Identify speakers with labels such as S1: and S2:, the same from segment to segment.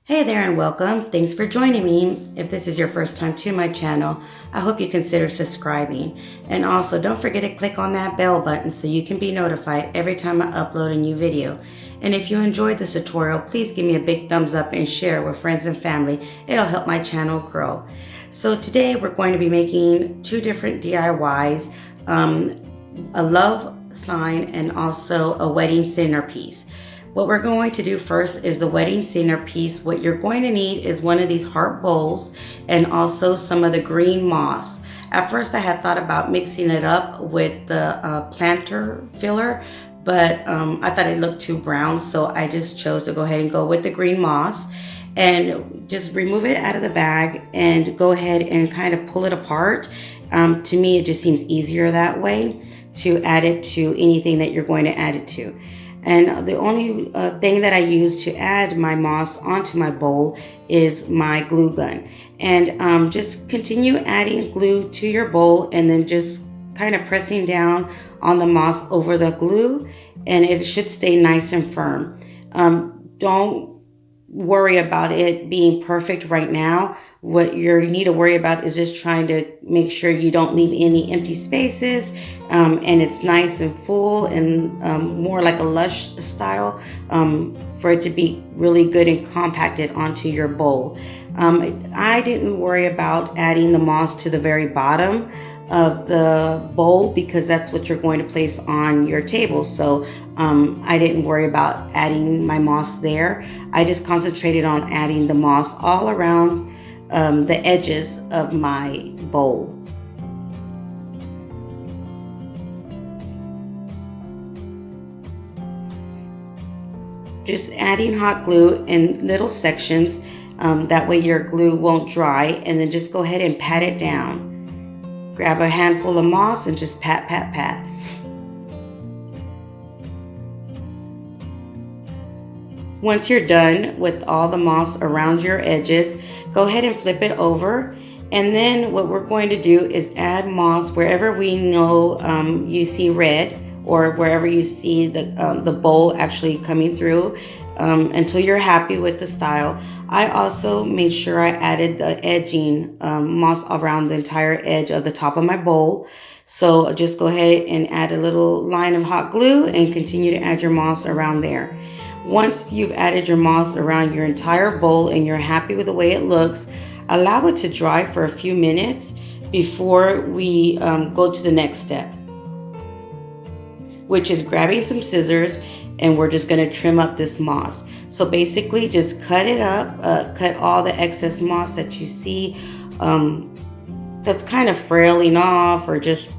S1: Hey there and welcome. Thanks for joining me. If this is your first time to my channel, I hope you consider subscribing. And also don't forget to click on that bell button so you can be notified every time I upload a new video. And if you enjoyed this tutorial, please give me a big thumbs up and share with friends and family. It'll help my channel grow. So today we're going to be making two different DIYs, a love sign and also a wedding centerpiece. What we're going to do first is the wedding centerpiece. What you're going to need is one of these heart bowls and also some of the green moss. At first I had thought about mixing it up with the planter filler, but I thought it looked too brown, so I just chose to go ahead and go with the green moss and just remove it out of the bag and go ahead and kind of pull it apart. To me, it just seems easier that way to add it to anything that you're going to add it to. And the only thing that I use to add my moss onto my bowl is my glue gun. And just continue adding glue to your bowl and then just kind of pressing down on the moss over the glue, and it should stay nice and firm. Don't worry about it being perfect right now. What you need to worry about is just trying to make sure you don't leave any empty spaces, and it's nice and full and more like a lush style, for it to be really good and compacted onto your bowl. I didn't worry about adding the moss to the very bottom of the bowl because that's what you're going to place on your table. So I didn't worry about adding my moss there. I just concentrated on adding the moss all around the edges of my bowl. Just adding hot glue in little sections, that way your glue won't dry, and then just go ahead and pat it down. Grab a handful of moss and just pat, pat, pat. Once you're done with all the moss around your edges, go ahead and flip it over. And then what we're going to do is add moss wherever we know you see red, or wherever you see the bowl actually coming through, until you're happy with the style. I also made sure I added the edging moss around the entire edge of the top of my bowl. So just go ahead and add a little line of hot glue and continue to add your moss around there. Once you've added your moss around your entire bowl and you're happy with the way it looks, allow it to dry for a few minutes before we go to the next step, which is grabbing some scissors, and we're just going to trim up this moss. So basically just cut it up, cut all the excess moss that you see that's kind of frailing off, or just,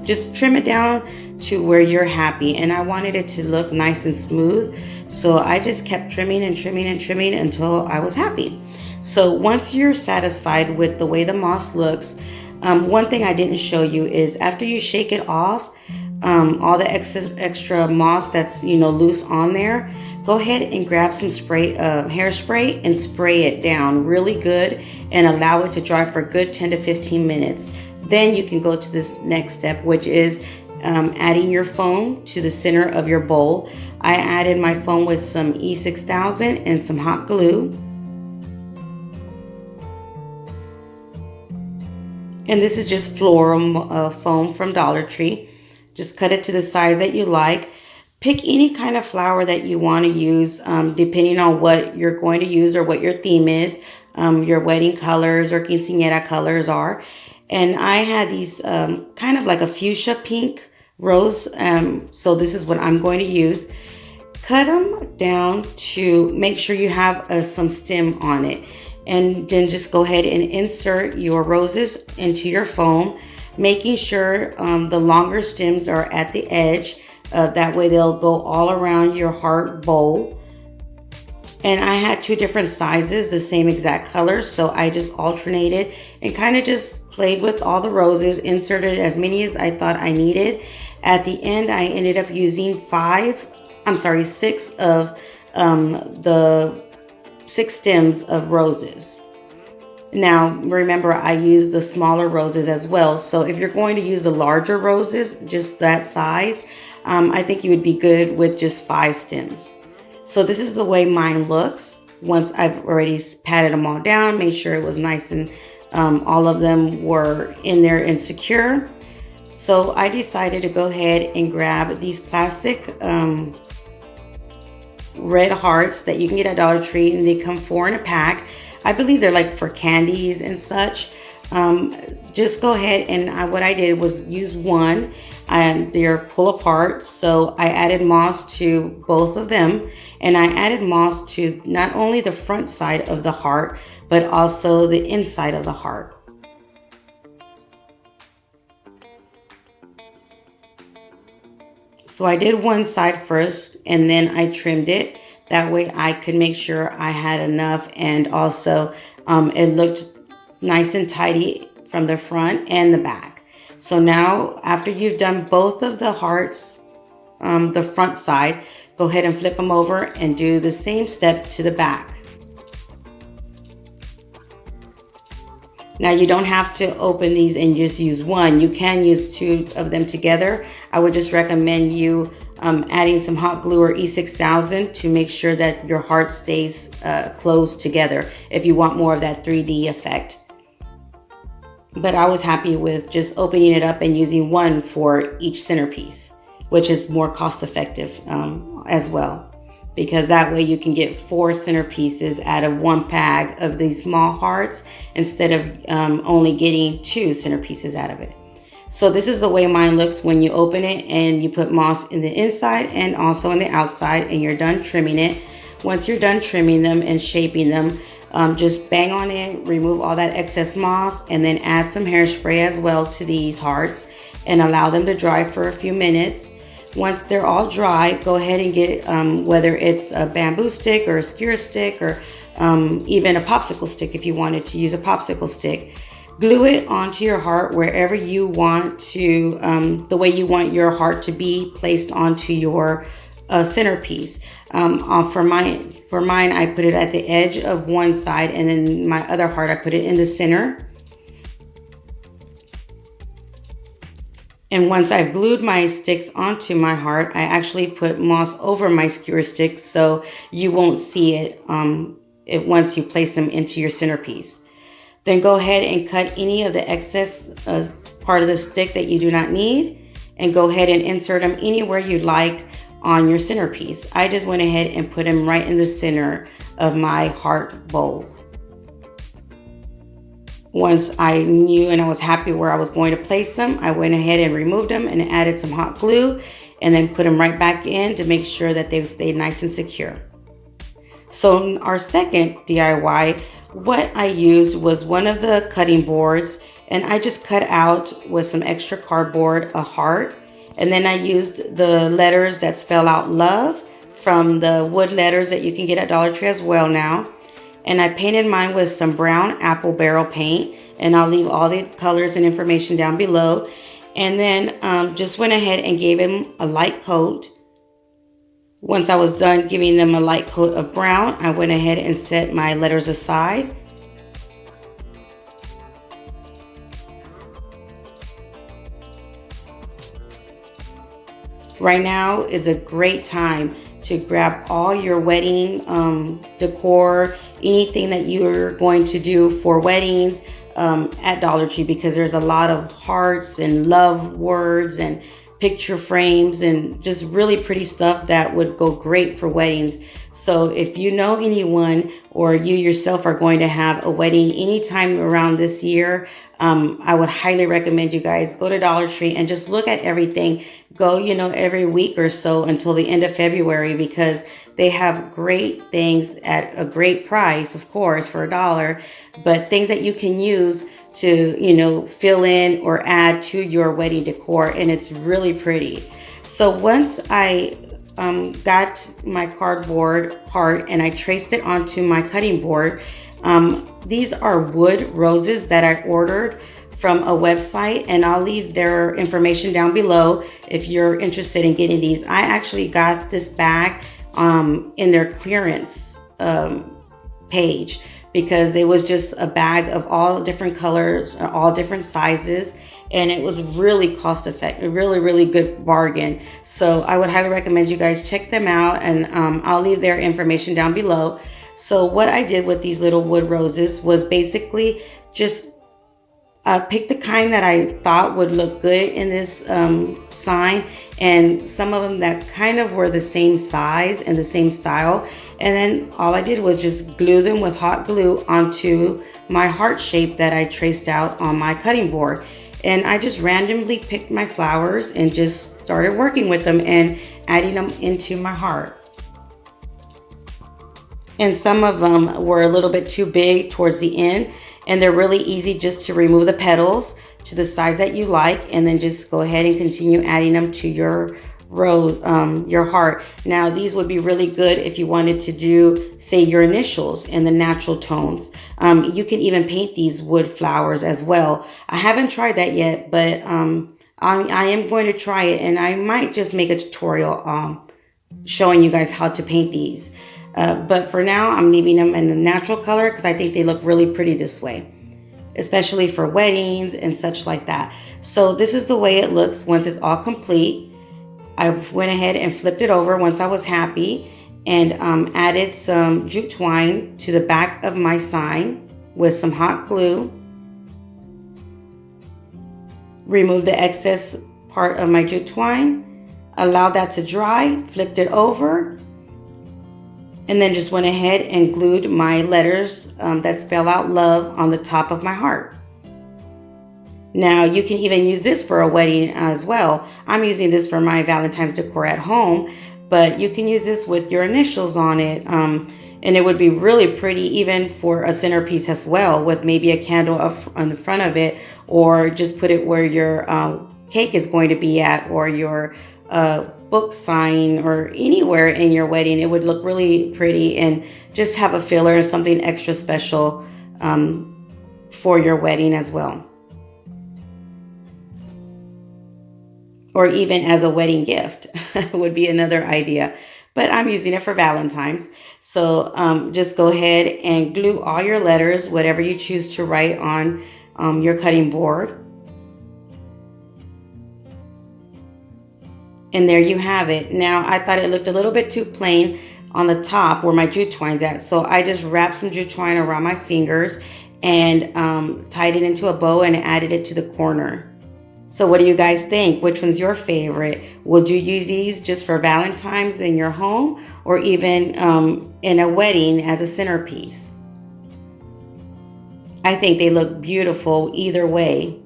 S1: just trim it down to where you're happy. And I wanted it to look nice and smooth, so I just kept trimming and trimming and trimming until I was happy. So once you're satisfied with the way the moss looks, one thing I didn't show you is after you shake it off, all the extra moss that's loose on there, go ahead and grab some hairspray and spray it down really good and allow it to dry for a good 10 to 15 minutes. Then you can go to this next step, which is adding your foam to the center of your bowl. I added my foam with some E6000 and some hot glue. And this is just floral foam from Dollar Tree. Just cut it to the size that you like. Pick any kind of flower that you want to use, depending on what you're going to use or what your theme is, your wedding colors or quinceañera colors are. And I had these kind of like a fuchsia pink rose, so this is what I'm going to use. Cut them down to make sure you have some stem on it, and then just go ahead and insert your roses into your foam, making sure the longer stems are at the edge. That way they'll go all around your heart bowl. And I had two different sizes, the same exact color, so I just alternated and kind of just played with all the roses, inserted as many as I thought I needed. At the end, I ended up using 6 of the 6 stems of roses. Now, remember, I use the smaller roses as well. So if you're going to use the larger roses, just that size, I think you would be good with just 5 stems. So this is the way mine looks. once I've already patted them all down, made sure it was nice and all of them were in there and secure. So I decided to go ahead and grab these plastic red hearts that you can get at Dollar Tree, and they come 4 in a pack. I believe they're like for candies and such. Just go ahead and what I did was use one, and they're pull apart. So I added moss to both of them, and I added moss to not only the front side of the heart, but also the inside of the heart. So I did one side first, and then I trimmed it. That way I could make sure I had enough, and also it looked nice and tidy from the front and the back. So now after you've done both of the hearts, the front side, go ahead and flip them over and do the same steps to the back. Now you don't have to open these and just use one. You can use 2 of them together. I would just recommend you adding some hot glue or E6000 to make sure that your heart stays closed together if you want more of that 3D effect. But I was happy with just opening it up and using one for each centerpiece, which is more cost effective as well, because that way you can get 4 centerpieces out of 1 pack of these small hearts instead of only getting 2 centerpieces out of it. So this is the way mine looks when you open it, and you put moss in the inside and also in the outside, and you're done trimming it. Once you're done trimming them and shaping them, just bang on it, remove all that excess moss, and then add some hairspray as well to these hearts and allow them to dry for a few minutes. Once they're all dry, go ahead and get whether it's a bamboo stick or a skewer stick, or even a popsicle stick if you wanted to use a popsicle stick. Glue it onto your heart wherever you want to, the way you want your heart to be placed onto your centerpiece. For mine, I put it at the edge of one side, and then my other heart, I put it in the center. And once I've glued my sticks onto my heart, I actually put moss over my skewer stick so you won't see it, once you place them into your centerpiece. Then go ahead and cut any of the excess part of the stick that you do not need, and go ahead and insert them anywhere you'd like on your centerpiece. I just went ahead and put them right in the center of my heart bowl. Once I knew and I was happy where I was going to place them, I went ahead and removed them and added some hot glue, and then put them right back in to make sure that they stayed nice and secure. So our second DIY, what I used was one of the cutting boards, and I just cut out with some extra cardboard a heart, and then I used the letters that spell out love from the wood letters that you can get at Dollar Tree as well now. And I painted mine with some brown apple barrel paint, and I'll leave all the colors and information down below. And then just went ahead and gave him a light coat. Once I was done giving them a light coat of brown, I went ahead and set my letters aside. Right now is a great time to grab all your wedding decor, anything that you're going to do for weddings at Dollar Tree, because there's a lot of hearts and love words and picture frames and just really pretty stuff that would go great for weddings. So if you know anyone or you yourself are going to have a wedding anytime around this year, I would highly recommend you guys go to Dollar Tree and just look at everything. Go, every week or so until the end of February, because they have great things at a great price, of course, for $1, but things that you can use to, fill in or add to your wedding decor, and it's really pretty. So once I got my cardboard part and I traced it onto my cutting board, these are wood roses that I ordered from a website, and I'll leave their information down below if you're interested in getting these. I actually got this bag in their clearance page, because it was just a bag of all different colors, all different sizes, and it was really cost effective, really good bargain. So I would highly recommend you guys check them out, and I'll leave their information down below. So what I did with these little wood roses was basically just pick the kind that I thought would look good in this sign, and some of them that kind of were the same size and the same style. And then all I did was just glue them with hot glue onto my heart shape that I traced out on my cutting board. And I just randomly picked my flowers and just started working with them and adding them into my heart. And some of them were a little bit too big towards the end, and they're really easy just to remove the petals to the size that you like, and then just go ahead and continue adding them to your rose, your heart. Now these would be really good if you wanted to do, say, your initials in the natural tones. You can even paint these wood flowers as well. I haven't tried that yet, but I am going to try it, and I might just make a tutorial showing you guys how to paint these. But for now, I'm leaving them in a natural color because I think they look really pretty this way, especially for weddings and such like that. So this is the way it looks once it's all complete. I went ahead and flipped it over once I was happy, and added some jute twine to the back of my sign with some hot glue. Remove the excess part of my jute twine, allowed that to dry, flipped it over, and then just went ahead and glued my letters that spell out love on the top of my heart. Now you can even use this for a wedding as well. I'm using this for my Valentine's decor at home, but you can use this with your initials on it. And it would be really pretty even for a centerpiece as well, with maybe a candle up on the front of it, or just put it where your cake is going to be at, or your book sign, or anywhere in your wedding. It would look really pretty, and just have a filler and something extra special for your wedding as well, or even as a wedding gift would be another idea. But I'm using it for Valentine's. So just go ahead and glue all your letters, whatever you choose to write on your cutting board. And there you have it. Now I thought it looked a little bit too plain on the top where my jute twine's at. So I just wrapped some jute twine around my fingers and tied it into a bow and added it to the corner. So what do you guys think? Which one's your favorite? Would you use these just for Valentine's in your home, or even in a wedding as a centerpiece? I think they look beautiful either way.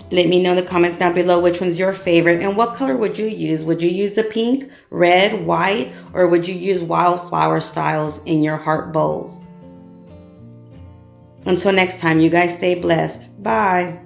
S1: Let me know in the comments down below which one's your favorite, and what color would you use? Would you use the pink, red, white, or would you use wildflower styles in your heart bowls? Until next time, you guys stay blessed. Bye.